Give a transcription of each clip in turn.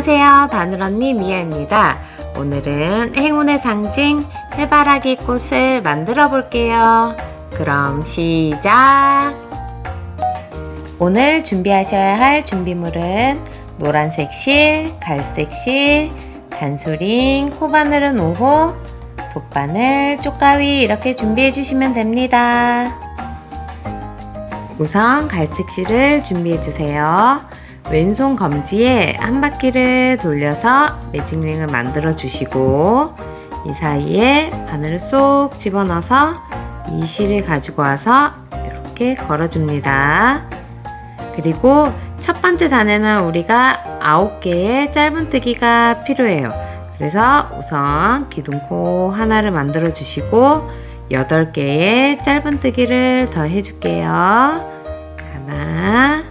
안녕하세요. 바늘언니 미아입니다. 오늘은 행운의 상징 해바라기 꽃을 만들어 볼게요. 그럼 시작! 오늘 준비하셔야 할 준비물은 노란색 실, 갈색 실, 단수링, 코바늘은 5호, 돗바늘, 쪽가위 이렇게 준비해 주시면 됩니다. 우선 갈색 실을 준비해 주세요. 왼손 검지에 한 바퀴를 돌려서 매직링을 만들어 주시고 이 사이에 바늘을 쏙 집어넣어서 이 실을 가지고 와서 이렇게 걸어줍니다. 그리고 첫 번째 단에는 우리가 9개의 짧은뜨기가 필요해요. 그래서 우선 기둥코 하나를 만들어 주시고 8개의 짧은뜨기를 더 해줄게요. 하나,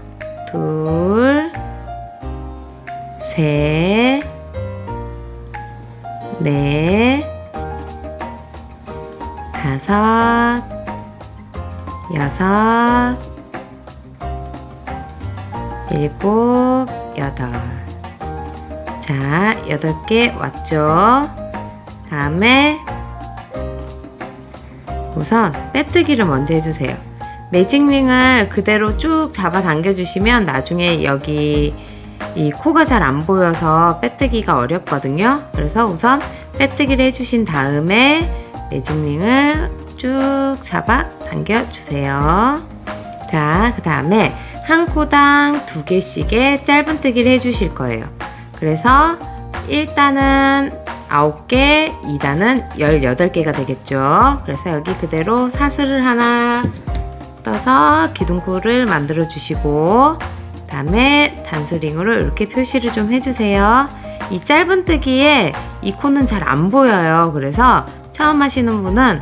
둘, 셋, 넷, 다섯, 여섯, 일곱, 여덟. 자, 8개 왔죠? 다음에 우선 빼뜨기를 먼저 해주세요. 매직링을 그대로 쭉 잡아 당겨 주시면 나중에 여기 이 코가 잘 안 보여서 빼뜨기가 어렵거든요. 그래서 우선 빼뜨기를 해주신 다음에 매직링을 쭉 잡아 당겨 주세요. 자, 그 다음에 한 코당 2개씩의 짧은뜨기를 해주실 거예요. 그래서 1단은 9개, 2단은 18개가 되겠죠. 그래서 여기 그대로 사슬을 하나 떠서 기둥코를 만들어 주시고 다음에 단수링으로 이렇게 표시를 좀 해주세요. 이 짧은뜨기에 이 코는 잘 안 보여요. 그래서 처음 하시는 분은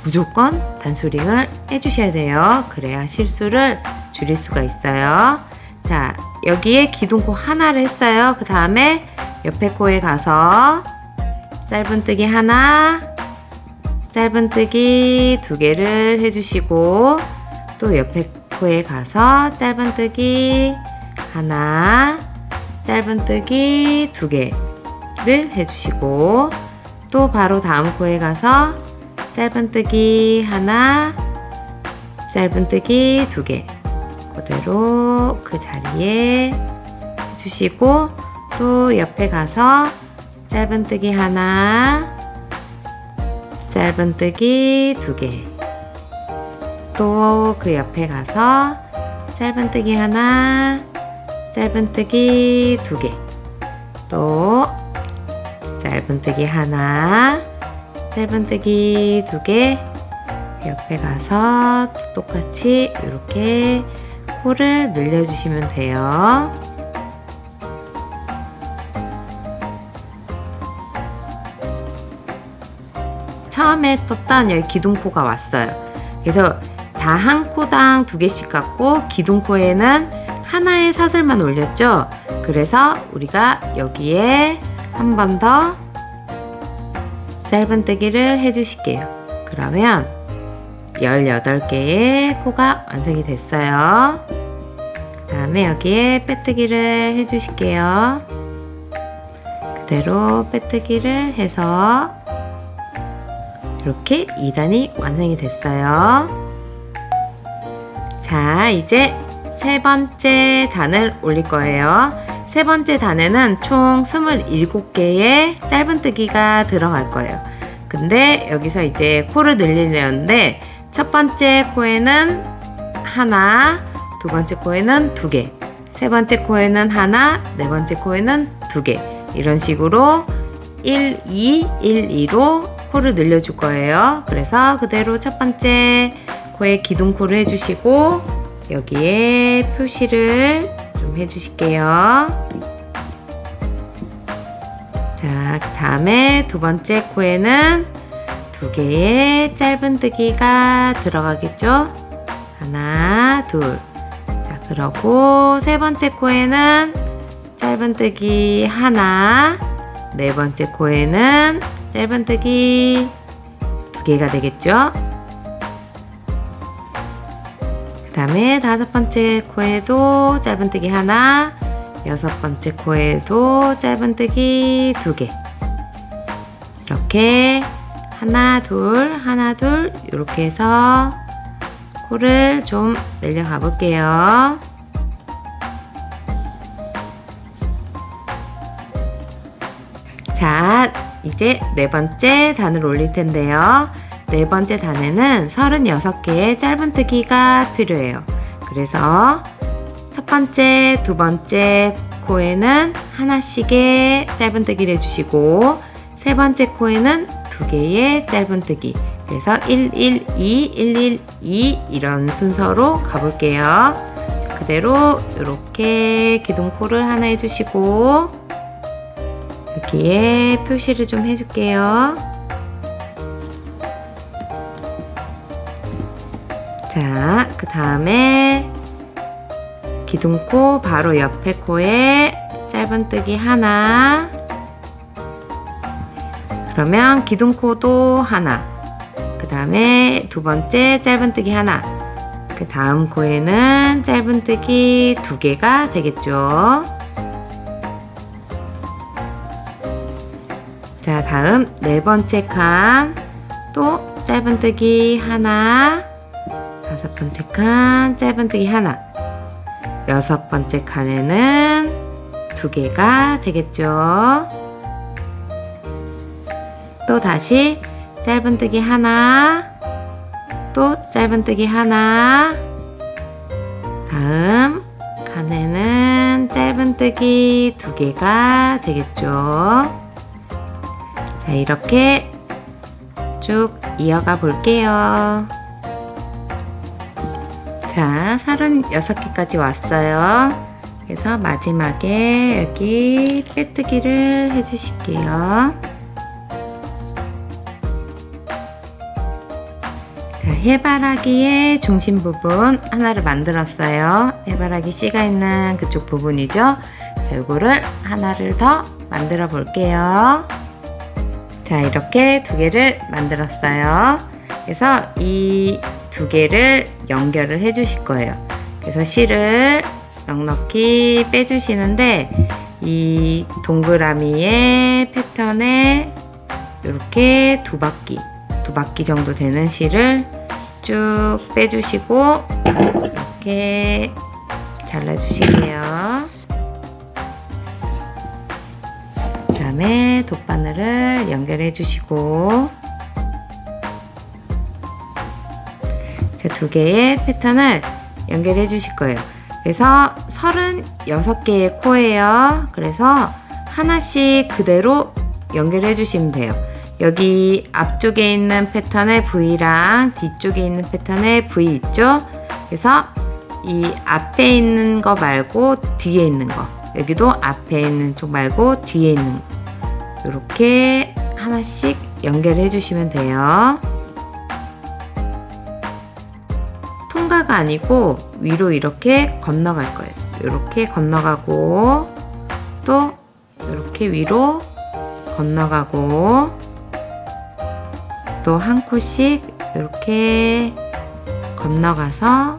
무조건 단수링을 해주셔야 돼요. 그래야 실수를 줄일 수가 있어요. 자, 여기에 기둥코 하나를 했어요. 그 다음에 옆에 코에 가서 짧은뜨기 하나, 짧은뜨기 2개를 해주시고 또 옆에 코에 가서 짧은뜨기 하나, 짧은뜨기 2개를 해주시고 또 바로 다음 코에 가서 짧은뜨기 하나, 짧은뜨기 2개 그대로 그 자리에 해주시고 또 옆에 가서 짧은뜨기 하나, 짧은뜨기 2개 또 그 옆에 가서 짧은뜨기 하나, 짧은뜨기 2개 또 짧은뜨기 하나, 짧은뜨기 2개 옆에 가서 똑같이 이렇게 코를 늘려주시면 돼요. 처음에 떴던 여기 기둥코가 왔어요. 그래서 다 한 코당 2개씩 갖고 기둥코에는 하나의 사슬만 올렸죠. 그래서 우리가 여기에 한 번 더 짧은뜨기를 해주실게요. 그러면 18개의 코가 완성이 됐어요. 그 다음에 여기에 빼뜨기를 해주실게요. 그대로 빼뜨기를 해서 이렇게 2단이 완성이 됐어요. 자, 이제 세 번째 단을 올릴 거예요. 세 번째 단에는 총 27개의 짧은뜨기가 들어갈 거예요. 근데 여기서 이제 코를 늘리려는데 첫 번째 코에는 하나, 두 번째 코에는 2개, 세 번째 코에는 하나, 네 번째 코에는 2개 이런 식으로 1, 2, 1, 2로 코를 늘려줄 거예요. 그래서 그대로 첫 번째 코에 기둥코를 해주시고 여기에 표시를 좀 해주실게요. 자, 그 다음에 두 번째 코에는 2개의 짧은뜨기가 들어가겠죠? 하나, 둘. 자, 그러고 세 번째 코에는 짧은뜨기 하나, 네 번째 코에는 짧은뜨기 2개가 되겠죠? 그 다음에 5번째 코에도 짧은뜨기 하나, 6번째 코에도 짧은뜨기 2개. 이렇게 하나 둘 이렇게 해서 코를 좀 내려가 볼게요. 자, 이제 4번째 단을 올릴 텐데요. 4번째 단에는 36개의 짧은뜨기가 필요해요. 그래서 첫 번째, 두 번째 코에는 하나씩의 짧은뜨기를 해주시고, 세 번째 코에는 2개의 짧은뜨기. 그래서 112, 112 이런 순서로 가볼게요. 자, 그대로 이렇게 기둥코를 하나 해주시고, 여기에 표시를 좀 해줄게요. 자, 그 다음에 기둥코 바로 옆에 코에 짧은뜨기 하나. 그러면 기둥코도 하나. 그 다음에 두 번째 짧은뜨기 하나. 그 다음 코에는 짧은뜨기 2개가 되겠죠. 자, 다음 4번째 칸 또 짧은뜨기 하나. 5번째 칸 짧은뜨기 하나. 6번째 칸에는 2개가 되겠죠. 또 다시 짧은뜨기 하나, 또 짧은뜨기 하나. 다음 칸에는 짧은뜨기 2개가 되겠죠. 자, 이렇게 쭉 이어가 볼게요. 자, 36개까지 왔어요. 그래서 마지막에 여기 빼뜨기를 해주실게요. 자, 해바라기의 중심 부분 하나를 만들었어요. 해바라기 씨가 있는 그쪽 부분이죠. 자, 이거를 하나를 더 만들어 볼게요. 자, 이렇게 2개를 만들었어요. 그래서 이 2개를 연결을 해 주실 거예요. 그래서 실을 넉넉히 빼주시는데, 이 동그라미의 패턴에 이렇게 2바퀴 정도 되는 실을 쭉 빼주시고 이렇게 잘라주실게요. 그 다음에 돗바늘을 연결해 주시고, 자, 2개의 패턴을 연결해 주실 거예요. 그래서 36개의 코예요. 그래서 하나씩 그대로 연결해 주시면 돼요. 여기 앞쪽에 있는 패턴의 V랑 뒤쪽에 있는 패턴의 V 있죠? 그래서 이 앞에 있는 거 말고 뒤에 있는 거, 여기도 앞에 있는 쪽 말고 뒤에 있는 거, 이렇게 하나씩 연결해 주시면 돼요. 통과가 아니고 위로 이렇게 건너갈 거예요. 이렇게 건너가고, 또 이렇게 위로 건너가고, 또 한 코씩 이렇게 건너가서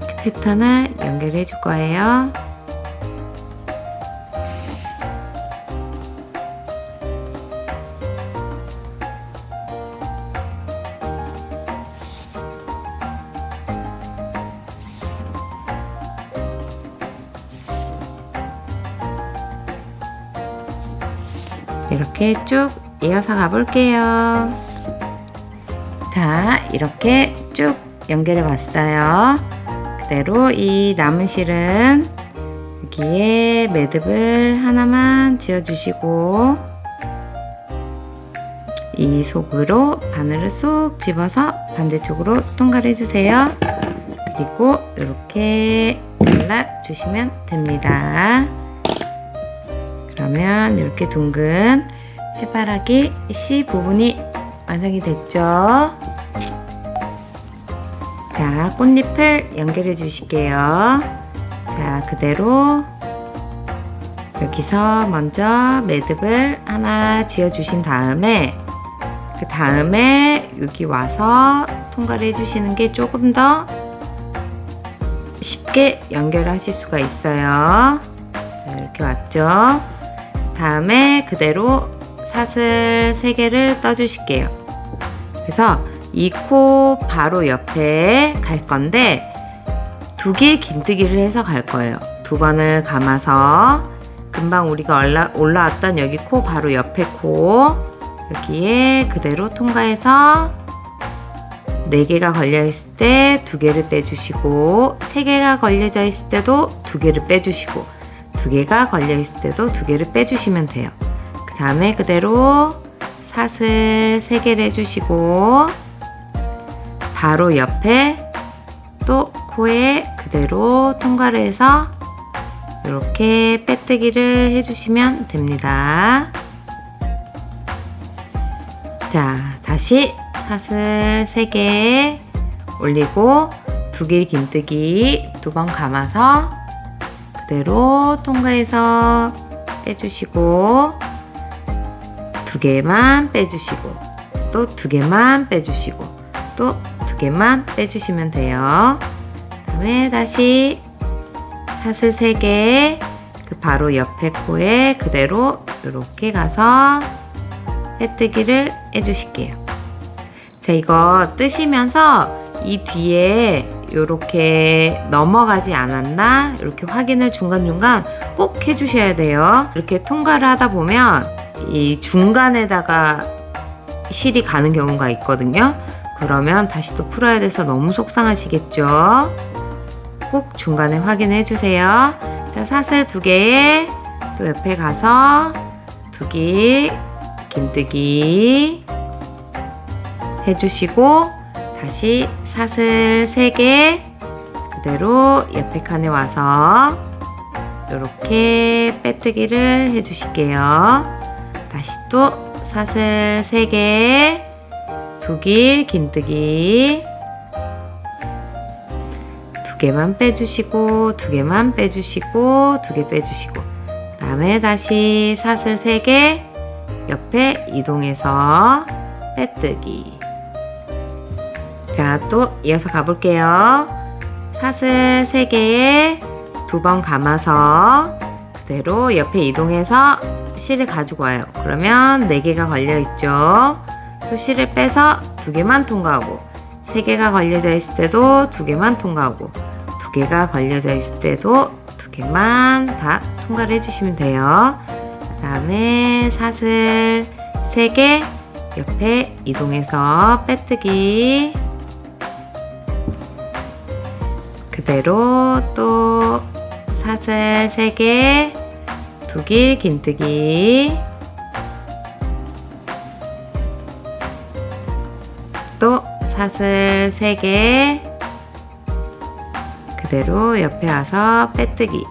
이렇게 패턴을 연결해 줄 거예요. 이렇게 쭉 이어서 가볼게요. 자, 이렇게 쭉 연결해 봤어요. 그대로 이 남은 실은 여기에 매듭을 하나만 지어 주시고, 이 속으로 바늘을 쏙 집어서 반대쪽으로 통과를 해주세요. 그리고 이렇게 잘라 주시면 됩니다. 그러면 이렇게 둥근 해바라기 씨 부분이 완성이 됐죠. 자, 꽃잎을 연결해 주실게요. 자, 그대로 여기서 먼저 매듭을 하나 지어 주신 다음에, 그 다음에 여기 와서 통과를 해 주시는 게 조금 더 쉽게 쉽게 연결하실 수가 있어요. 자, 이렇게 왔죠. 다음에 그대로 사슬 3개를 떠주실게요. 그래서 이 코 바로 옆에 갈 건데 2개의 긴뜨기를 해서 갈 거예요. 2번을 감아서 금방 우리가 올라왔던 여기 코 바로 옆에 코 여기에 그대로 통과해서 4개가 걸려 있을 때 2개를 빼주시고 3개가 걸려져 있을 때도 2개를 빼주시고 2개가 걸려 있을 때도 2개를 빼주시면 돼요. 그 다음에 그대로 사슬 3개를 해주시고 바로 옆에 또 코에 그대로 통과를 해서 이렇게 빼뜨기를 해주시면 됩니다. 자, 다시 사슬 3개 올리고 2개 긴뜨기 2번 감아서 그대로 통과해서 빼주시고 2개만 빼주시고 또 2개만 빼주시고 또 2개만 빼주시면 돼요. 그 다음에 다시 사슬 3개 그 바로 옆에 코에 그대로 이렇게 가서 빼뜨기를 해주실게요. 자, 이거 뜨시면서 이 뒤에 이렇게 넘어가지 않았나 이렇게 확인을 중간중간 꼭 해주셔야 돼요. 이렇게 통과를 하다 보면 이 중간에다가 실이 가는 경우가 있거든요. 그러면 다시 또 풀어야 돼서 너무 속상하시겠죠. 꼭 중간에 확인해 주세요. 자, 사슬 2개에 또 옆에 가서 2개 긴뜨기 해주시고 다시 사슬 3개 그대로 옆에 칸에 와서 이렇게 빼뜨기를 해주실게요. 다시 또 사슬 3개 2길 긴뜨기 2개만 빼주시고 2개만 빼주시고 2개 빼주시고 그 다음에 다시 사슬 3개 옆에 이동해서 빼뜨기. 자, 또 이어서 가볼게요. 사슬 3개에 2번 감아서 그대로 옆에 이동해서 실을 가지고 와요. 그러면 4개가 걸려 있죠. 또 실을 빼서 2개만 통과하고 3개가 걸려져 있을 때도 2개만 통과하고 2개가 걸려져 있을 때도 2개만 다 통과를 해주시면 돼요. 그 다음에 사슬 3개 옆에 이동해서 빼뜨기 그대로 또 사슬 3개 2길 긴뜨기 또 사슬 3개 그대로 옆에 와서 빼뜨기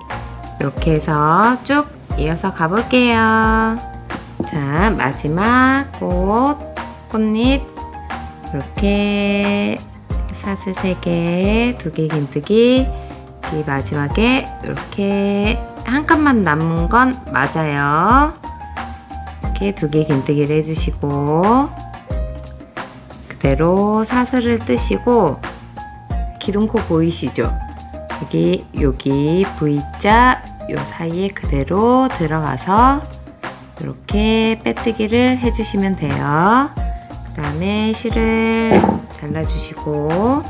이렇게 해서 쭉 이어서 가볼게요. 자, 마지막 꽃잎 이렇게 사슬 3개 2개 긴뜨기 이 마지막에 이렇게 한 칸만 남은 건 맞아요. 이렇게 2개 긴뜨기를 해주시고 그대로 사슬을 뜨시고 기둥코 보이시죠? 여기 V자 요 사이에 그대로 들어가서 이렇게 빼뜨기를 해주시면 돼요. 그 다음에 실을 잘라주시고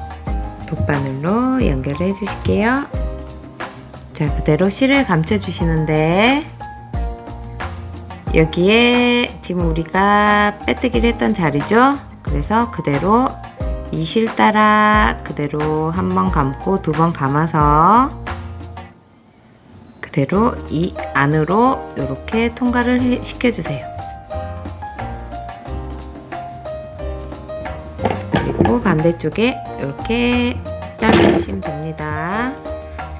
돗바늘로 연결을 해주실게요. 자, 그대로 실을 감춰주시는데 여기에 지금 우리가 빼뜨기를 했던 자리죠? 그래서 그대로 이 실 따라 그대로 한 번 감고 2번 감아서 그대로 이 안으로 이렇게 통과를 시켜주세요. 그리고 반대쪽에 이렇게 잘라주시면 됩니다.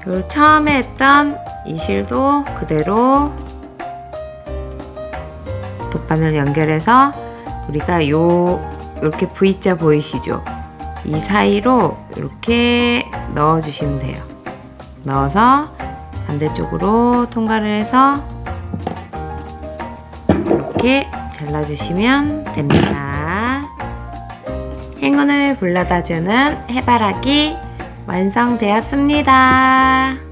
그리고 처음에 했던 이 실도 그대로 돗바늘 연결해서 우리가 이렇게 V자 보이시죠? 이 사이로 이렇게 넣어주시면 돼요. 넣어서 반대쪽으로 통과를 해서 이렇게 잘라주시면 됩니다. 행운을 불러다주는 해바라기 완성되었습니다.